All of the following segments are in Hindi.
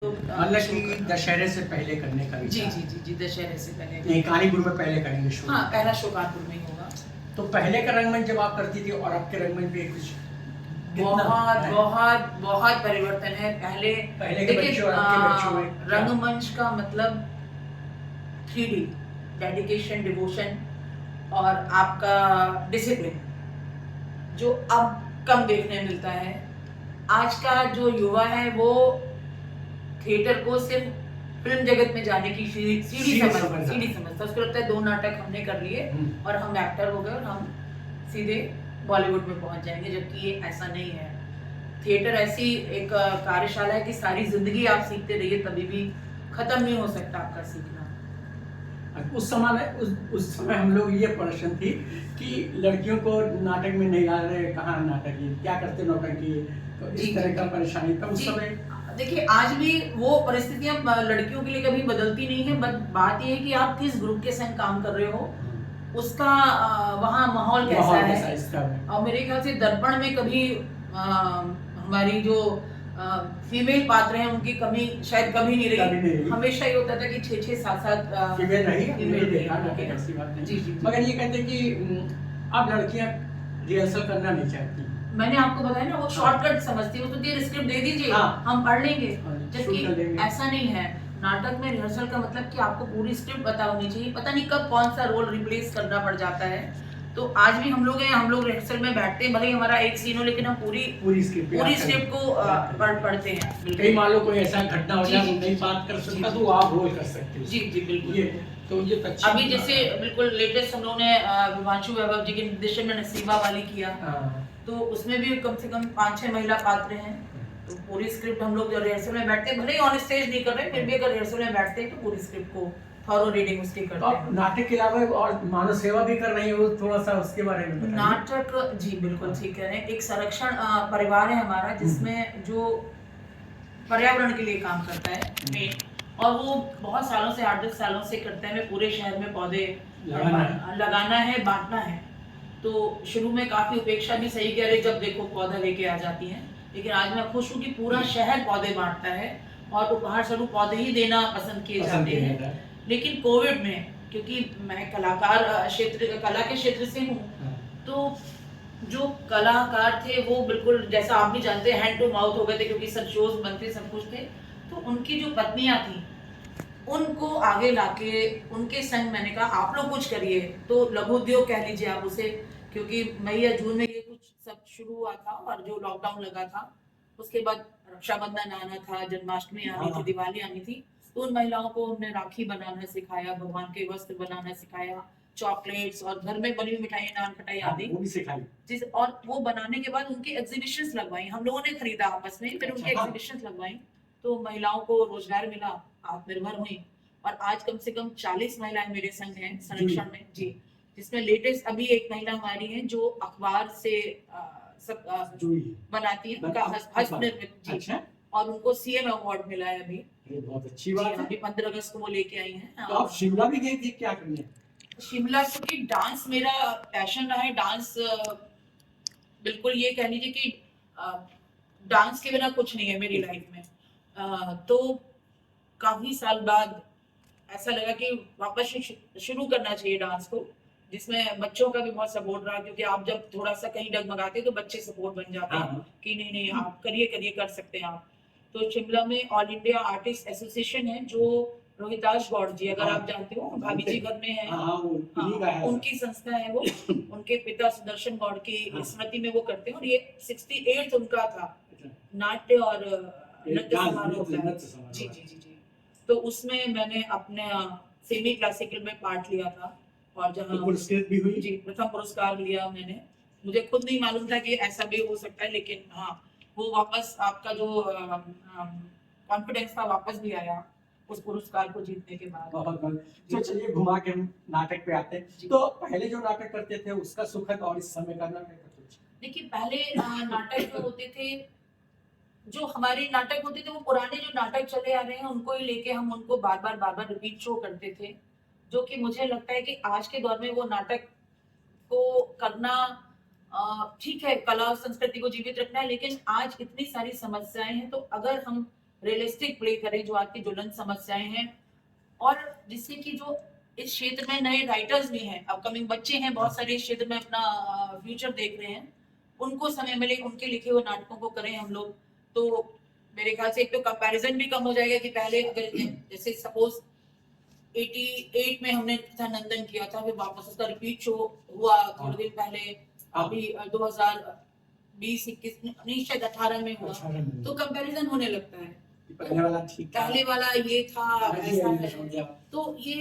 तो मतलब शुरू कि करना। दशहरे से पहले करने का जी विचार जी जी जी, दशहरे से है। पहले। ये कानपुर में पहले करेंगे शुरू। हाँ, पहला शो कानपुर में ही होगा। तो पहले का रंगमंच जब आप करती थी और अब के रंगमंच में कुछ कितना बहुत है? बहुत बहुत परिवर्तन है। पहले पहले के देखिए, बच्चों और अब के बच्चों में क्या? रंगमंच का मतलब 3D, डेडिकेशन, डिवोशन और आपका डिसिप्लिन, जो अब कम देखने मिलता है। आज का जो युवा है वो थिएटर को सिर्फ फिल्म जगत में जाने की सीढ़ी सीढ़ी सीरियस समझ रहा सीढ़ी है। समझता है। उसको लगता है 2 नाटक हमने कर लिए हम्म। और हम एक्टर हो गए और हम सीधे बॉलीवुड में पहुंच जाएंगे, जबकि ये ऐसा नहीं है। थिएटर ऐसी एक कार्यशाला है कि सारी जिंदगी आप सीखते रहिए, कभी भी खत्म नहीं हो सकता आपका सीखना। उस समय हम लोग ये परेशान थी कि लड़कियों को नाटक में नहीं ला रहे, कहाँ नाटक, ये क्या करते नौटंकी, तो जी इस जी तरह का जी परेशानी था उस जी। समय। देखिए, आज भी वो परिस्थितियां लड़कियों के लिए कभी बदलती नहीं है, बट बात ये है कि आप किस ग्रुप के संग काम कर रहे हो, उसका वहाँ माहौल कैसा माहौल है। कैसा इस तरह। और मेरे ख्याल से दर्पण में कभी हमारी जो फीमेल पात्र हैं उनकी कमी शायद कभी नहीं कभी नहीं रही। रही। हमेशा ये होता था कि 6-6 7-7 फीमेल रही, हमने भी फीमेल देखा रही नाटक, है। ऐसी बात जी नहीं। जी जी। मगर ये कहते हैं कि अब लड़कियां रिहर्सल करना नहीं चाहती। मैंने आपको बताया ना, वो शॉर्टकट समझती है, वो तो देर स्क्रिप्ट दे दीजिए, हाँ। हम पढ़ लेंगे। शूट जबकि कर लेंगे। ऐसा नहीं है। नाटक में रिहर्सल का मतलब कि आपको पूरी स्क्रिप्ट पता होनी चाहिए। पता नहीं कब कौन सा रोल रिप्लेस करना पड़ जाता है। तो आज भी हम लोग हैं, हम लोग रिहर्सल में बैठते हैं, भले ही हमारा एक सीन हो, लेकिन हम पूरी स्क्रिप्ट को पढ़ते हैं। कई मान लो कोई ऐसा घटना हो जी, जाए, जी, वो नहीं जी, बात कर जी, सकता, जी, तो आप रोल कर सकते हो। जी जी बिल्कुल ये बिल्कुल। तो ये तो अच्छी अभी बात जैसे है। बिल्कुल लेटेस्ट हम लोगों ने विवांशु वैभव जी के निर्देशन में नसीबा वाली किया, हाँ। तो उसमें भी कम से कम 5-6 महिला पात्र हैं। तो पूरी स्क्रिप्ट हम लोग जब रिहर्सल में बैठते हैं, भले ही ऑन स्टेज नहीं कर रहे, फिर भी अगर रिहर्सल में बैठते हैं तो पूरी स्क्रिप्ट को थॉरो रीडिंग उसकी तो करते आप हैं। नाटक के अलावा और मानव सेवा भी कर रही हो, थोड़ा सा उसके बारे में बताइए। नाटक, जी बिल्कुल ठीक कह रहे हैं। एक संरक्षण परिवार है हमारा, जिसमें जो पर्यावरण के लिए काम करता है मेन, और वो बहुत सालों से 8-10 सालों से करता है। हमें पूरे शहर में पौधे लगाना है, बांटना है। तो शुरू में काफी उपेक्षा भी, सही कह रहे, जब देखो पौधा लेके आ जाती हैं, लेकिन आज मैं खुश हूँ कि पूरा शहर पौधे बांटता है और उपहार स्वरूप पौधे ही देना पसंद किए जाते हैं। लेकिन कोविड में, क्योंकि मैं कलाकार क्षेत्र, कला के क्षेत्र से हूँ, तो जो कलाकार थे वो बिल्कुल, जैसा आप भी जानते हैं, हैंड टू माउथ हो गए थे, क्योंकि सब शोज बनते, सब कुछ थे। तो उनकी जो पत्नियां थी, उनको आगे लाके उनके संग मैंने कहा आप लोग कुछ करिए। तो लघु उद्योग कह लीजिए आप उसे, क्योंकि मई या जून में ये कुछ सब शुरू हुआ था, और जो लॉकडाउन लगा था उसके बाद रक्षाबंधन आना था, जन्माष्टमी आनी थी, दिवाली आनी थी। तो उन महिलाओं को हमने राखी बनाना सिखाया, भगवान के वस्त्र बनाना सिखाया, चॉकलेट्स और घर में बनी हुई मिठाई, नान खटाई आदि, वो भी सिखाई। जिस और वो बनाने के बाद उनकी एग्जीबिशंस लगवाई, हम लोगों ने खरीदा आपस में, फिर उनकी एग्जीबिशंस लगवाई। तो महिलाओं को रोजगार मिला, आत्मनिर्भर हुई। और आज कम से कम 40 महिलाएं मेरे संग हैं संरक्षण में जी। जिसमें लेटेस्ट अभी एक महिला हमारी है जो अखबार से सब बनाती है, उनका हस्तनिर्मित जी। अच्छा। और उनको सीएम अवार्ड मिला है अभी। बहुत अच्छी बात है। अभी 15 अगस्त को वो लेके आई हैं। तो आप शिमला भी गई थी क्या करने? शिमला, क्योंकि डांस मेरा पैशन रहा है। डांस बिल्कुल ये कह लीजिए कि डांस के बिना कुछ नहीं है मेरी लाइफ में। तो काफी साल बाद ऐसा लगा कि वापस शुरू करना चाहिए डांस को, जिसमें बच्चों का भी बहुत सपोर्ट रहा, क्योंकि आप जब थोड़ा सा कहीं डगमगाते तो बच्चे सपोर्ट बन जाते हैं कि नहीं नहीं आप करिए करिए, कर सकते हैं आप। तो शिमला में ऑल इंडिया आर्टिस्ट एसोसिएशन है, जो रोहिताश गौड़ जी, अगर आप जानते हो, भाभी जी घर में है, उनकी संस्था है वो। उनके पिता सुदर्शन गौड़ की स्मृति में वो करते हैं, और ये 68th उनका था नाट्य और नृत्य समारोह होता है। जी जी जी जी। तो उसमें मैंने अपने सेमी क्लासिकल में पार्ट लिया था, और जहाँ पुरस्कृत भी हुई। जी, प्रथम पुरस्कार लिया मैंने। मुझे खुद नहीं मालूम था कि ऐसा भी हो सकता है, लेकिन हाँ, वो वापस आपका जो कॉन्फिडेंस था वापस भी आया उस पुरस्कार को जीतने के बाद। तो चलिए घुमा के हम नाटक पे आते हैं। तो पहले जो नाटक करते थे उसका सुखद और इस समय का नाटक का कुछ? देखिए, पहले नाटक जो होते थे, जो हमारे नाटक होते थे, वो पुराने जो नाटक चले आ रहे हैं उनको ही लेके हम उनको बार बार रिपीट शो करते थे। जो कि मुझे लगता है कि आज के दौर में वो नाटक को करना ठीक है, कला और संस्कृति को जीवित रखना है, लेकिन आज इतनी सारी समस्याएं हैं, तो अगर हम रियलिस्टिक प्ले करें जो आज की ज्वलंत समस्याएं हैं, और जिससे कि जो इस क्षेत्र में नए राइटर्स भी हैं, अपकमिंग बच्चे हैं बहुत सारे इस क्षेत्र में अपना फ्यूचर देख रहे हैं, उनको समय मिले, उनके लिखे हुए नाटकों को करें हम लोग। तो मेरे ख्याल से एक तो कंपैरिजन भी कम हो जाएगा कि पहले अगर जैसे सपोज 88 में हमने था नंदन किया था, फिर वापस उसका रिपीट शो हुआ थोड़े दिन पहले, अभी 2020-21 नहीं शायद 18 में हुआ, 18 में। तो कंपैरिजन होने लगता है। पहले वाला ठीक था, पहले वाला ये था, हाँ जी, ऐसा हाँ जी, है, समझ गया। तो ये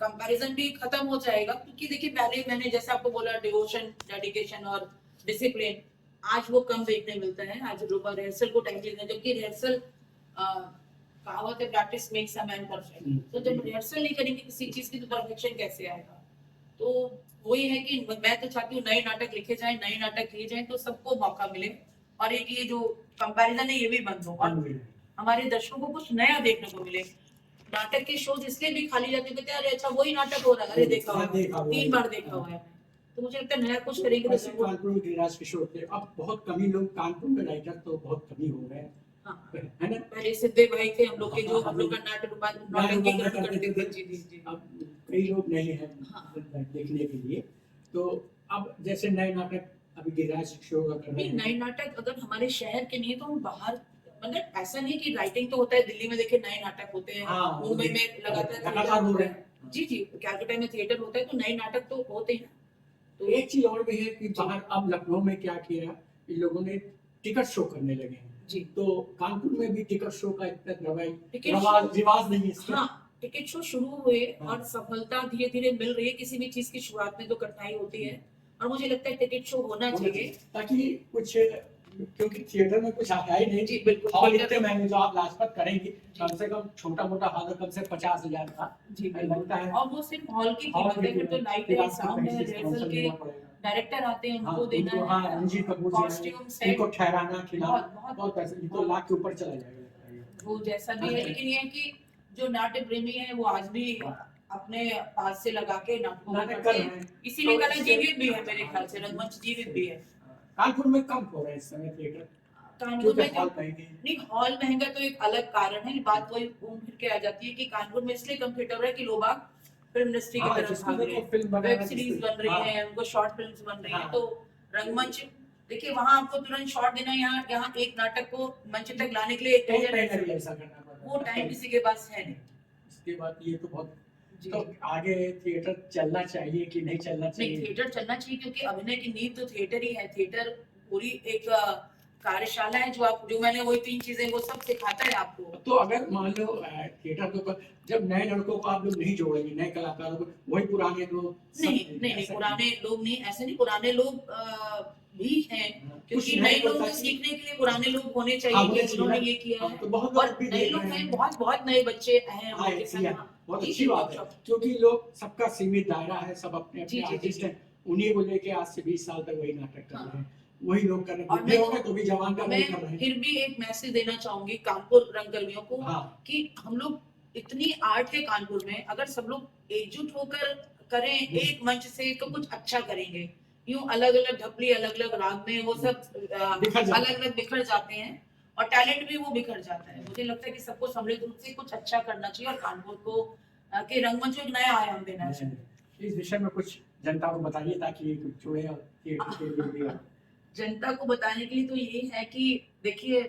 कंपैरिजन भी खत्म हो जाएगा, क्योंकि देखिए पहले मैंने जैसे आपको बोला डिवोशन, डेडिकेशन और डिसिप्लिन, आज वो कम देखने मिलता है। आज लोग रिहर्सल को टाइम देते हैं, जबकि रिहर्सल कहावत है practice makes a man perfect. तो जब रिहर्सल नहीं करेंगे किसी चीज की तो परफेक्शन कैसे आएगा? तो वही है कि मैं तो चाहती हूँ नए नाटक लिखे जाएं, नए नाटक किए जाएं, तो सबको मौका मिले, और एक ये जो कंपैरिजन है ये भी बंद हो, और हमारे दर्शकों को कुछ नया देखने को मिले। नाटक के शोज इसलिए भी खाली जाते हैं, कहते हैं अरे अच्छा वही नाटक हो रहा है, अरे देखा हुआ है, 3 बार देखा हुआ है। तो मुझे लगता है नया कुछ करेंगे तो वैसे जरूर। कानपुर में गिरिराज किशोर थे, अब बहुत कम ही लोग कानपुर में राइटर तो बहुत कम ही हो गए, हाँ, है ना? पहले सिद्धे भाई थे हम लोग के, जो हाँ, हम लोग का नाटकीकरण करते थे। जी जी जी। अब कई लोग नहीं हैं हाँ। देखने के लिए, तो अब जैसे नए नाटक अभी गिरिराज किशोर का कर रहे नहीं, नए हैं। नाटक अगर हमारे शहर के नहीं तो हम बाहर, मतलब ऐसा नहीं कि राइटिंग तो होता है, दिल्ली में देखिए नए नाटक होते हैं, हाँ, मुंबई में लगातार लगातार हो रहे हैं। जी जी, कैलकाटा में थिएटर होता है, तो नए नाटक तो होते हैं। तो एक चीज और भी है कि बाहर अब लखनऊ में क्या किया, इन लोगों ने टिकट शो करने लगे हैं जी। तो कानपुर में भी टिकट शो का इतना टिकट रिवाज नहीं है इसका। हाँ, टिकट शो शुरू हुए हाँ। और सफलता धीरे धीरे मिल रही है। किसी भी चीज की शुरुआत में तो कठिनाई होती है, और मुझे लगता है टिकट शो होना चाहिए, ताकि कुछ, क्योंकि थिएटर में कुछ आता ही नहीं। जी बिल्कुल। हॉल इतने महंगे जो आप लाजपत करेंगे, कम से कम छोटा मोटा हॉल कम से 50,000 का जी लगता है, और वो सिर्फ हॉल की कीमत है, फिर तो लाइट है, साउंड है, रिहर्सल के डायरेक्टर आते हैं, उनको देना है, रणजीत कपूर कॉस्ट्यूम जी सेट, इनको ठहराना खिलाना, बहुत बहुत पैसे, ये तो लाख के ऊपर चला जाएगा। वो जैसा भी है, लेकिन ये है कि जो नाट्य प्रेमी है वो आज भी अपने पास से लगा के नाटकों को नाटक करते कर हैं, रहे हैं। इसीलिए तो कला इससे- जीवित भी है, मेरे ख्याल से रंगमंच जीवित भी है। कानपुर में कम हो रहा है इस समय थिएटर, कानपुर में हॉल महंगे, नहीं, हॉल महंगा तो एक अलग कारण है, बात वही घूम फिर के आ जाती है कि कानपुर में इसलिए कम थिएटर है कि लोग आप फिल्म इंडस्ट्री की तरफ भाग रहे हैं, वेब सीरीज बन रही है, उनको शॉर्ट फिल्म्स बन रही हैं, तो रंगमंच देखिए वहां आपको तुरंत शॉट देना है, यहाँ एक नाटक को मंच तक लाने के लिए एक महीना ऐसा करना पड़ता है, वो टाइम किसी के पास है नहीं। इसके बाद ये तो बहुत, जी। तो आगे थिएटर चलना चाहिए कि नहीं चलना चाहिए? नहीं, थिएटर चलना चाहिए, क्योंकि अभिनय की नींव तो थिएटर ही है। थिएटर पूरी एक कार्यशाला है, जो मैंने वही 3 चीजें वो सब सिखाता है आपको। तो अगर मान लो थिएटर तो जब नए लड़कों को आप लोग नहीं जोड़ेंगे, नए कलाकारों को, वही पुराने लोग नहीं, पुराने लोग नहीं, ऐसे नहीं, पुराने लोग भी हैं, क्योंकि नए लोगों को सीखने के लिए पुराने लोग होने चाहिए कि उन्होंने ये किया है, तो बहुत और नए लोग हैं, बहुत बहुत नए बच्चे हैं उनके संग। बहुत अच्छी बात है, क्योंकि लोग सबका सीमित दायरा है, सब अपने अपने आर्टिस्ट हैं, उन्हीं को लेके आज से 20 साल तक वही नाटक कर रहे हैं, वही लोग कर रहे हैं, बुढ़े हो गए तो भी जवान का वही कर रहे हैं। फिर भी एक मैसेज देना चाहूंगी कानपुर रंगकर्मियों को, कि हम लोग इतनी आर्ट है कानपुर में, अगर सब लोग एकजुट होकर करें एक मंच से तो कुछ अच्छा करेंगे। यूं अलग अलग ढपली, अलग अलग राग में वो सब अलग अलग बिखर जाते हैं, और टैलेंट भी वो बिखर जाता है। मुझे लगता है कि सबको सम्मिलित रूप से कुछ अच्छा करना चाहिए, और कानपुर को के रंगमंच को एक नया आयाम देना चाहिए। इस विषय में कुछ जनता को बताइए ताकि ये कुछ जुड़े और थिएटर के लिए भी जनता को बताने के लिए तो ये है कि देखिए,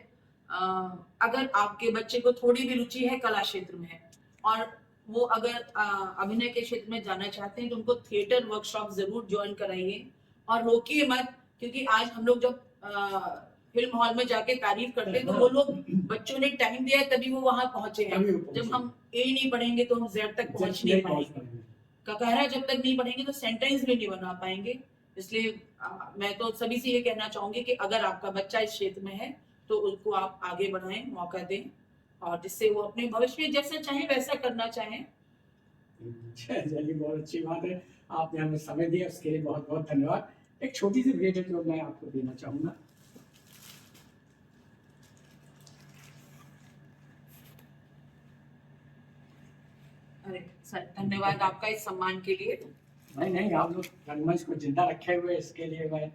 अगर आपके बच्चे को थोड़ी भी रुचि है कला क्षेत्र में, और वो अगर अभिनय के क्षेत्र में जाना चाहते हैं, तो उनको थिएटर वर्कशॉप जरूर ज्वाइन कराइए, और रोकिए मत, क्योंकि आज हम लोग जब फिल्म हॉल में जाके तारीफ करते हैं तो वो लोग, बच्चों ने टाइम दिया है तभी वो वहां पहुंचे हैं। जब हम ए नहीं पढ़ेंगे तो हम जेड तक पहुंच नहीं पाएंगे, ककहरा जब तक नहीं पढ़ेंगे तो सेंटेंस भी नहीं बना पाएंगे। इसलिए मैं तो सभी से ये कहना चाहूंगी कि अगर आपका बच्चा इस क्षेत्र में है तो उसको आप आगे बढ़ाएं, मौका दें, और जिससे वो अपने भविष्य में जैसा चाहे वैसा करना चाहें। चलिए, बहुत अच्छी बात है, आपने हमें समय दिया उसके लिए बहुत बहुत धन्यवाद। एक छोटी सी भेंट है जो मैं आपको देना चाहूंगा। अरे सर, धन्यवाद आपका इस सम्मान के लिए। नहीं, आप लोग रंगमंच को जिंदा रखे हुए इसके लिए मैं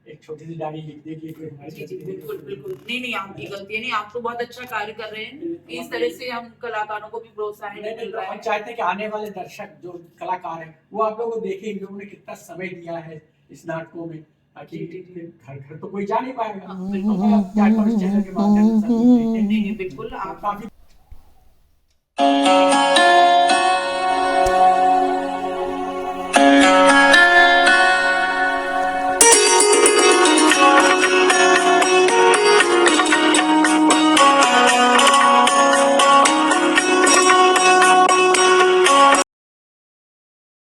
एक छोटी सी डायरी लिख देगी कि हमारी जी जी गलती है। बिल्कुल बिल्कुल नहीं नहीं आपकी गलती है नहीं, आप तो बहुत अच्छा कार्य कर रहे हैं कि इस तरह से हम कलाकारों को भी प्रोत्साहन नहीं नहीं मिल तो रहा हम है। चाहते हैं कि आने वाले दर्शक जो कलाकार हैं वो आप लोगों को देखें इन लोगों ने कितना समय दिया है इस नाटकों में, ताकि जी, जी, जी। घर घर तो कोई जा नहीं पाएगा, हाँ, तो बिल्कुल। मैं चाहता हूँ इस चैनल के माध्यम से सब लोग देखें। नहीं नहीं बिल्कुल तो आप काफी